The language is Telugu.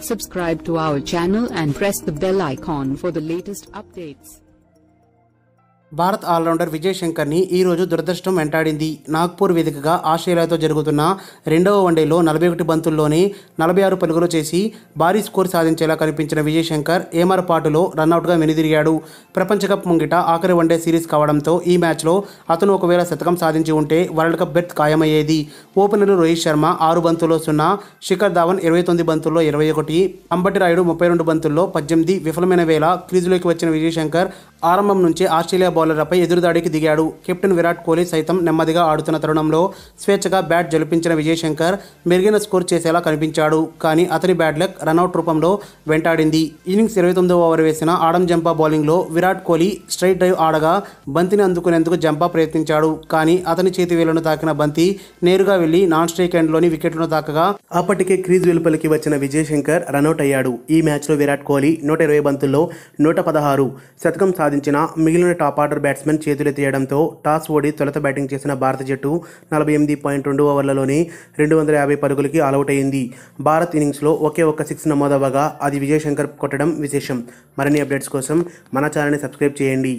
Subscribe to our channel and press the bell icon for the latest updates. Bharat allrounder Vijay శంకర్ని ఈరోజు దురదృష్టం వెంటాడింది. నాగ్పూర్ వేదికగా ఆస్ట్రేలియాతో జరుగుతున్న రెండవ వన్డేలో 41 బంతుల్లోనే 46 పరుగులు చేసి భారీ స్కోర్ సాధించేలా కనిపించిన విజయ్ శంకర్ ఏమరపాటులో రన్అట్గా వెనుదిరిగాడు. ప్రపంచ కప్ ముంగిట ఆఖరి వన్డే సిరీస్ కావడంతో ఈ మ్యాచ్లో అతను ఒకవేళ శతకం సాధించి ఉంటే వరల్డ్ కప్ బెర్త్ ఖాయమయ్యేది. ఓపెనర్లు రోహిత్ శర్మ 6 బంతుల్లో 0, శిఖర్ ధావన్ 29 బంతుల్లో 21, అంబటి రాయుడు 32 బంతుల్లో 18 విఫలమైన వేళ క్రీజులోకి వచ్చిన విజయ్ శంకర్ ఆరంభం నుంచే ఆస్ట్రేలియా బౌలర్లపై ఎదురుదాడికి దిగాడు. కెప్టెన్ విరాట్ కోహ్లీ సైతం నెమ్మదిగా ఆడుతున్న తరుణంలో స్వేచ్ఛగా బ్యాట్ జలిపించిన విజయ్ శంకర్ మెరుగైన స్కోర్ చేసేలా కనిపించాడు. కానీ అతని బ్యాడ్ లక్ రన్అట్ రూపంలో వెంటాడింది. ఇన్నింగ్స్ 29వ ఓవర్ వేసిన ఆడమ్ జంపా బౌలింగ్లో విరాట్ కోహ్లీ స్ట్రైట్ డ్రైవ్ ఆడగా బంతిని అందుకునేందుకు జంపా ప్రయత్నించాడు. కానీ అతని చేతి వేళ్లను తాకిన బంతి నేరుగా వెళ్లి నాన్ స్ట్రైక్ ఎండ్లోని వికెట్లను తాకగా అప్పటికే క్రీజ్ వెలుపలికి వచ్చిన విజయ్ శంకర్ రన్అట్ అయ్యాడు. ఈ మ్యాచ్లో విరాట్ కోహ్లీ 120 బంతుల్లో 116 శతకం సాధించిన మిగిలిన టాప్ ఆర్డర్ బ్యాట్స్మెన్ చేతులెత్తేయడంతో టాస్ ఓడి తొలుత బ్యాటింగ్ చేసిన భారత జట్టు 48.2 ఓవర్లలోనే 250 పరుగులకి ఆలౌట్ అయింది. భారత్ ఇన్నింగ్స్లో ఒకే ఒక్క 6 నమోదవ్వగా అది విజయ్ శంకర్ కొట్టడం విశేషం. మరిన్ని అప్డేట్స్ కోసం మన ఛానల్ని సబ్స్క్రైబ్ చేయండి.